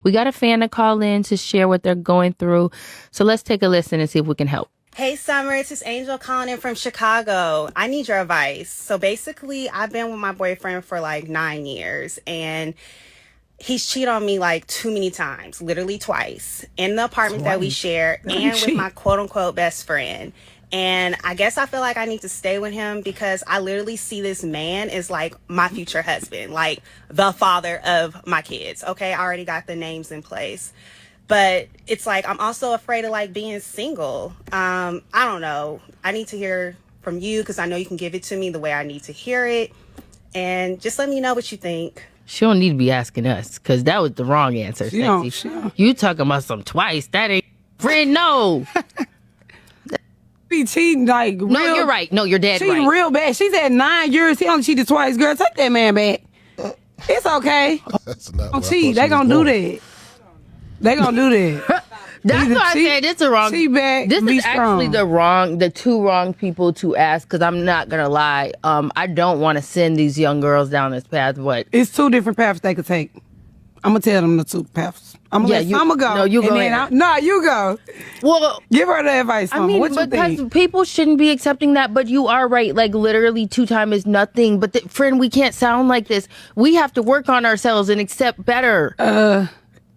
We got a fan to call in to share what they're going through. So let's take a listen and see if we can help. Hey, Summer, it's just Angel calling in from Chicago. I need your advice. So basically, I've been with my boyfriend for like 9 years, and he's cheated on me like too many times, literally twice, in the apartment that we share and with my quote-unquote best friend. And I guess I feel like I need to stay with him because I literally see this man as like my future husband, like the father of my kids. Okay, I already got the names in place. But it's like I'm also afraid of like being single. I don't know. I need to hear from you because I know you can give it to me the way I need to hear it. And just let me know what you think. She don't need to be asking us because that was the wrong answer, Sexy. You talking about some twice. That ain't friend, no. Be cheating like real. No, you're right. No, you're dead cheating right. Real bad. She's had 9 years. He only cheated twice. Girl, take that man back. It's okay. That's not Don't cheat. They gonna do that. They gonna do that. That's why I said it's the wrong. Back, this is actually the two wrong people to ask. Because I'm not gonna lie. I don't want to send these young girls down this path. But it's two different paths they could take. I'm gonna tell them the two paths. I'm gonna let Summer go. No, you go. No, you go. Well, give her the advice. Summer. What you think? People shouldn't be accepting that. But you are right. Like literally, 2 times is nothing. But friend, we can't sound like this. We have to work on ourselves and accept better.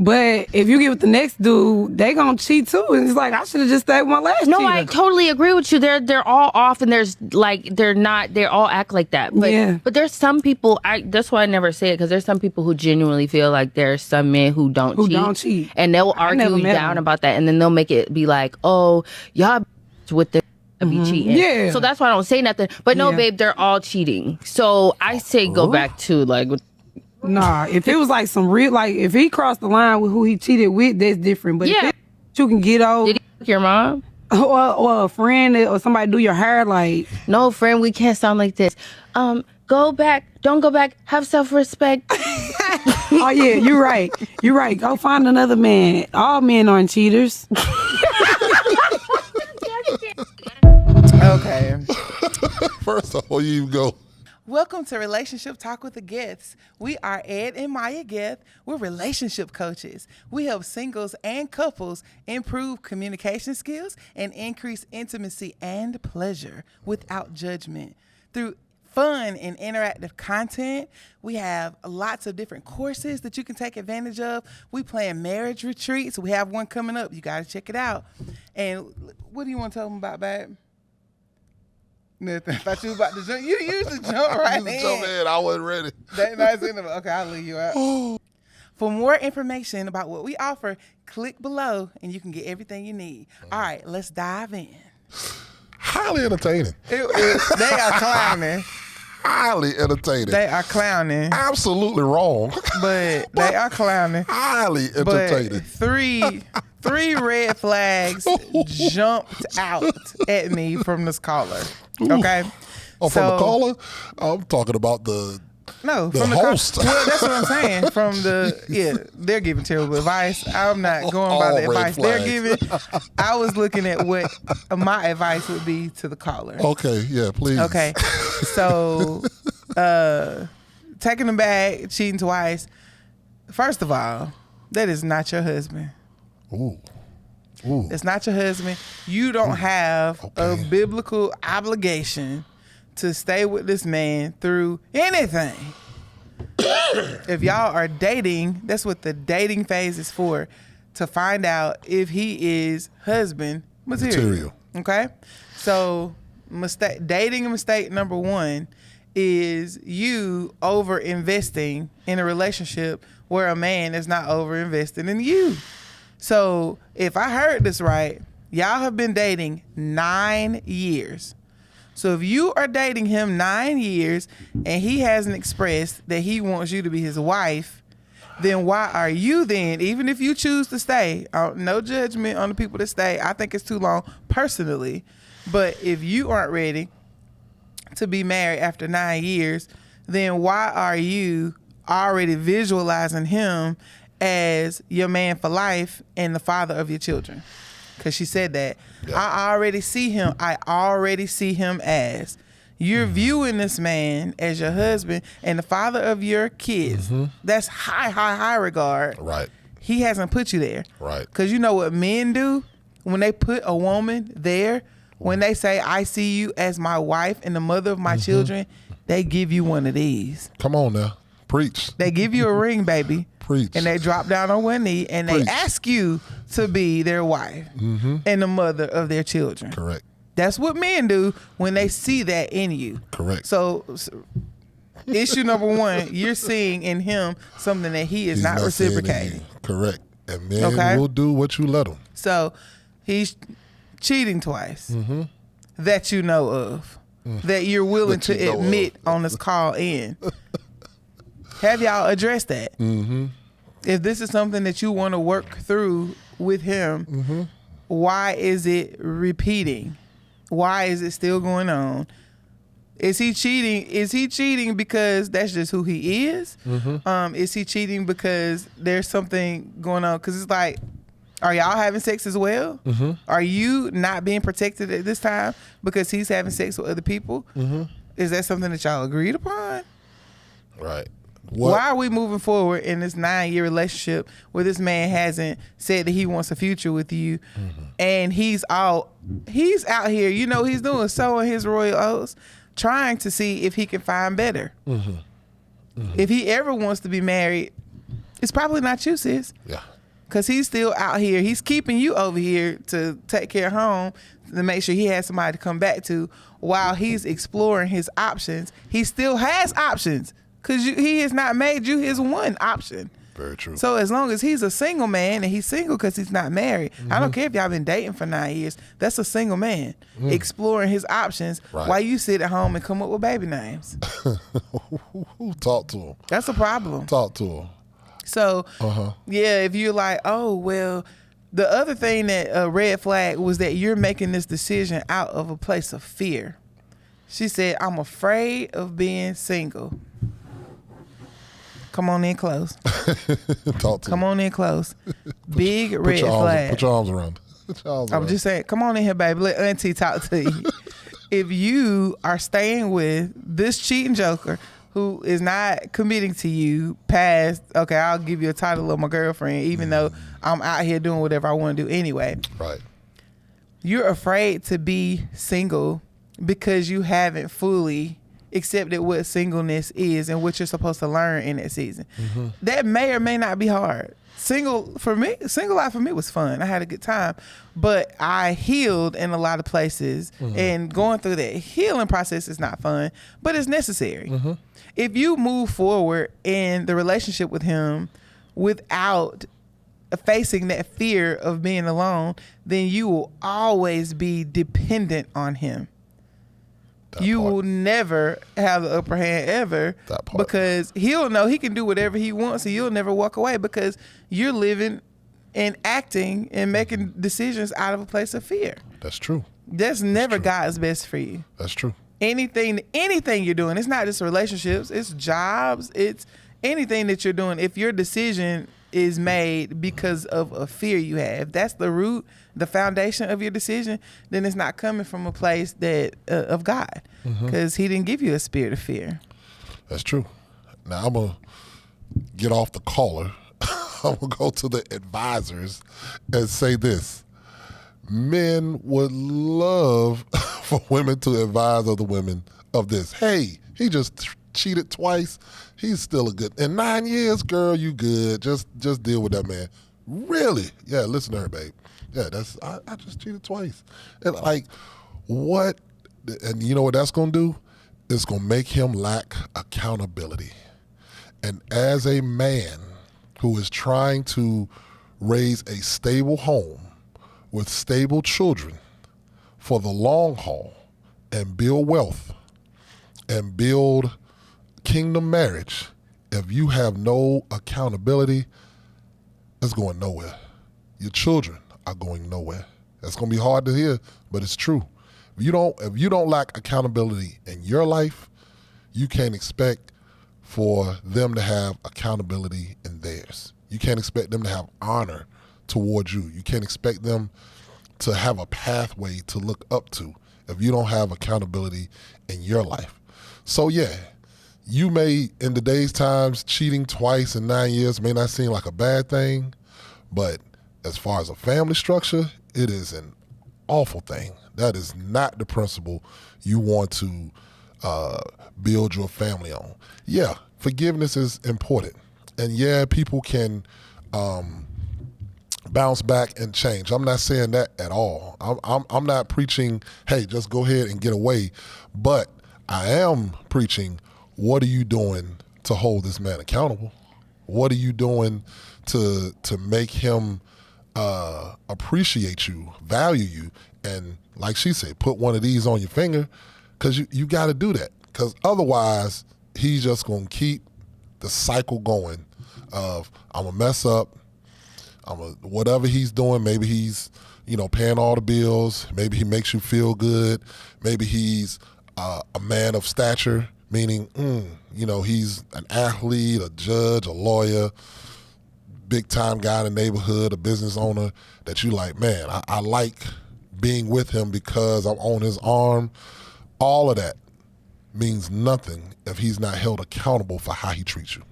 But if you get with the next dude, they gonna cheat too. And it's like I should have just stayed with my last. No, cheater. I totally agree with you. They're all off, and there's like they're not. They all act like that. But but there's some people. That's why I never say it because there's some people who genuinely feel like there's some men who don't cheat, and they'll argue down about that, and then they'll make it be like, oh, y'all with the. Be cheating. Yeah. So that's why I don't say nothing. But no, babe, they're all cheating. So I say go back to like. Nah, if it was like some real, like if he crossed the line with who he cheated with, that's different. But if you can get over. Did he fuck your mom? Or a friend or somebody do your hair like. No, friend, we can't sound like this. Go back. Don't go back. Have self-respect. Oh yeah, you're right. You're right. Go find another man. All men aren't cheaters. Okay. First of all, you go. Welcome to Relationship Talk with the Geths. We are Ed and Maya Geth. We're relationship coaches. We help singles and couples improve communication skills and increase intimacy and pleasure without judgment. Through fun and interactive content, we have lots of different courses that you can take advantage of. We plan marriage retreats. We have one coming up. You got to check it out. And what do you want to tell them about, babe? Nothing. I thought you was about to jump. You usually jump right in. Jump in. I wasn't ready. Okay, I'll leave you out. For more information about what we offer, click below and you can get everything you need. All right, let's dive in. Highly entertaining. They are clowning. Highly entertaining. They are clowning. Absolutely wrong. But they are clowning. Highly entertaining. But three red flags jumped out at me from this caller. Okay. Oh, from the caller? I'm talking about the host. Well, that's what I'm saying. They're giving terrible advice. I'm not going by the advice they're giving. I was looking at what my advice would be to the caller. Okay, yeah, please. Okay. So, taking them back, cheating twice. First of all, that is not your husband. Ooh. It's not your husband. You don't have a biblical obligation to stay with this man through anything. If y'all are dating, that's what the dating phase is for, to find out if he is husband material. Okay? So dating mistake number 1 is you over investing in a relationship where a man is not over investing in you. So if I heard this right, y'all have been dating 9 years. So if you are dating him 9 years and he hasn't expressed that he wants you to be his wife, then why are you then, even if you choose to stay, no judgment on the people that stay, I think it's too long personally, but if you aren't ready to be married after 9 years, then why are you already visualizing him as your man for life and the father of your children? Because she said that. Yeah. I already see him as you're viewing this man as your husband and the father of your kids. That's high regard. Right. he hasn't put you there. Right. Because you know what men do when they put a woman there, when they say, I see you as my wife and the mother of my children, they give you one of these. Come on now. Preach. They give you a ring, baby. Preach. And they drop down on one knee and they ask you to be their wife and the mother of their children. Correct. That's what men do when they see that in you. Correct. So issue number one, you're seeing in him something that he's not reciprocating. Correct. And men will do what you let them. So he's cheating twice that you know of, that you're willing to admit on this call in. Have y'all addressed that? If this is something that you want to work through with him, why is it repeating? Why is it still going on? Is he cheating? Is he cheating because that's just who he is? Is he cheating because there's something going on? Because it's like, are y'all having sex as well? Are you not being protected at this time because he's having sex with other people? Is that something that y'all agreed upon? Right. Why are we moving forward in this 9-year relationship where this man hasn't said that he wants a future with you, and he's out here, you know, he's doing sowing his royal oats, trying to see if he can find better. If he ever wants to be married, it's probably not you, sis. Yeah. Because he's still out here. He's keeping you over here to take care of home, to make sure he has somebody to come back to while he's exploring his options. He still has options because he has not made you his one option. Very true. So as long as he's a single man and he's single because he's not married, I don't care if y'all been dating for 9 years. That's a single man exploring his options while you sit at home and come up with baby names. Talk to him. That's a problem. Talk to him. So, yeah, if you're like, oh, well, the other thing that a red flag was that you're making this decision out of a place of fear. She said, I'm afraid of being single. Come on in close. Talk to Come on in close. Big red flag. Put your arms around. I'm just saying, come on in here, baby. Let Auntie talk to you. If you are staying with this cheating joker who is not committing to you past, okay, I'll give you a title of my girlfriend, even though I'm out here doing whatever I want to do anyway. Right. You're afraid to be single because you haven't fully accepted what singleness is and what you're supposed to learn in that season. That may or may not be hard. Single life for me was fun. I had a good time, but I healed in a lot of places, and going through that healing process is not fun, but it's necessary. If you move forward in the relationship with him without facing that fear of being alone, then you will always be dependent on him. You will never have the upper hand ever, because he'll know he can do whatever he wants and you'll never walk away because you're living and acting and making decisions out of a place of fear. That's true. That's never God's best for you. That's true. Anything you're doing, it's not just relationships, it's jobs, it's anything that you're doing. If your decision is made because of a fear you have, if that's the root, the foundation of your decision, then it's not coming from a place that of God, because he didn't give you a spirit of fear. That's true. Now I'm going to get off the caller. I'm going to go to the advisors and say this. Men would love for women to advise other women of this. Hey, he just cheated twice. He's still a good. In 9 years, girl, you good. Just deal with that man. Really? Yeah, listen to her, babe. Yeah, I just cheated twice. And like, what? And you know what that's going to do? It's going to make him lack accountability. And as a man who is trying to raise a stable home with stable children for the long haul and build wealth and build kingdom marriage, if you have no accountability, it's going nowhere. Your children are going nowhere. That's going to be hard to hear, but it's true. If you don't lack accountability in your life, you can't expect for them to have accountability in theirs. You can't expect them to have honor towards you. You can't expect them to have a pathway to look up to if you don't have accountability in your life. So yeah, you may, in today's times, cheating twice in 9 years may not seem like a bad thing, But as far as a family structure, it is an awful thing. That is not the principle you want to build your family on. Yeah, forgiveness is important. And yeah, people can bounce back and change. I'm not saying that at all. I'm not preaching, hey, just go ahead and get away. But I am preaching, what are you doing to hold this man accountable? What are you doing to make him appreciate you, value you, and like she said, put one of these on your finger, because you got to do that. Because otherwise, he's just going to keep the cycle going of, I'm going to mess up, whatever he's doing, maybe he's, paying all the bills, maybe he makes you feel good, maybe he's a man of stature, meaning, he's an athlete, a judge, a lawyer, big-time guy in the neighborhood, a business owner that you like, man, I like being with him because I'm on his arm. All of that means nothing if he's not held accountable for how he treats you.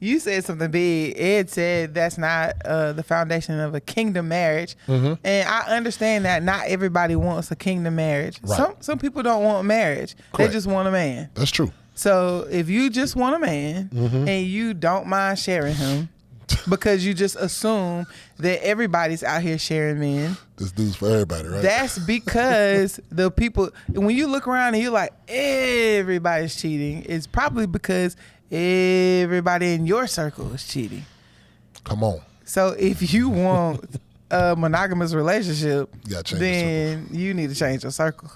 You said something big. Ed said that's not the foundation of a kingdom marriage. Mm-hmm. And I understand that not everybody wants a kingdom marriage. Right. Some people don't want marriage. Correct. They just want a man. That's true. So if you just want a man and you don't mind sharing him because you just assume that everybody's out here sharing men. This dude's for everybody, right? That's because the people, when you look around and you're like, everybody's cheating, it's probably because everybody in your circle is cheating. Come on. So if you want a monogamous relationship, then you need to change your circle.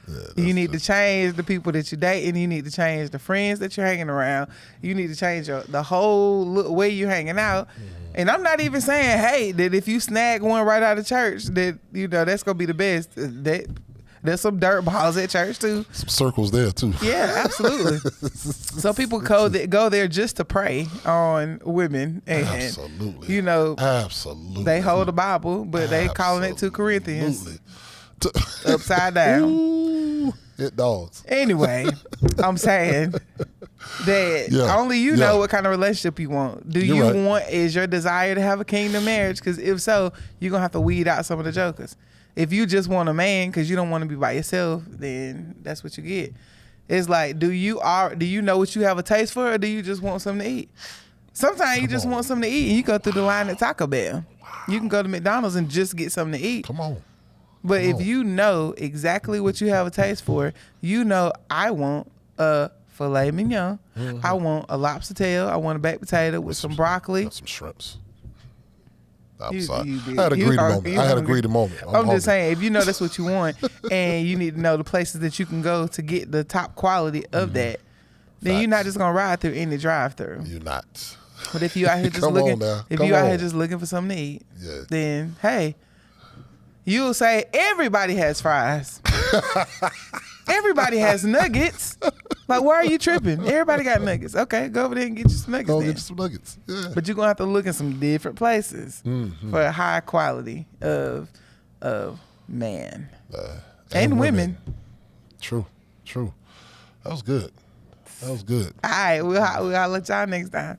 Yeah, you need to change the people that you date, and you need to change the friends that you're hanging around. You need to change the whole way you're hanging out. Mm-hmm. And I'm not even saying, hey, that if you snag one right out of church, that that's gonna be the best. There's some dirt balls at church too. Some circles there too. Yeah, absolutely. So people go there just to prey on women, and absolutely, absolutely, they hold the Bible, but they calling it 2 Corinthians upside down. Ooh, it dogs. Anyway, I'm saying that only you know what kind of relationship you want. Do you want? Is your desire to have a kingdom marriage? Because if so, you're gonna have to weed out some of the jokers. If you just want a man because you don't want to be by yourself, then that's what you get. It's like, do you know what you have a taste for, or do you just want something to eat? Sometimes you just want something to eat, and you go through the line at Taco Bell. You can go to McDonald's and just get something to eat. Come on. But if you know exactly what you have a taste for, I want a filet mignon. Mm-hmm. I want a lobster tail. I want a baked potato with some broccoli. Some shrimps. I'm sorry. I had a greedy moment. I'm just saying, if you know that's what you want, and you need to know the places that you can go to get the top quality of that, then you're not just gonna ride through any drive-through. You're not. But if you out here just looking for something to eat, then hey, you'll say everybody has fries. Everybody has nuggets. Like, why are you tripping? Everybody got nuggets. Okay, go over there and get you some nuggets. Get you some nuggets. Yeah. But you're gonna have to look in some different places for a high quality of man and women. True. That was good. All right, we'll let y'all next time.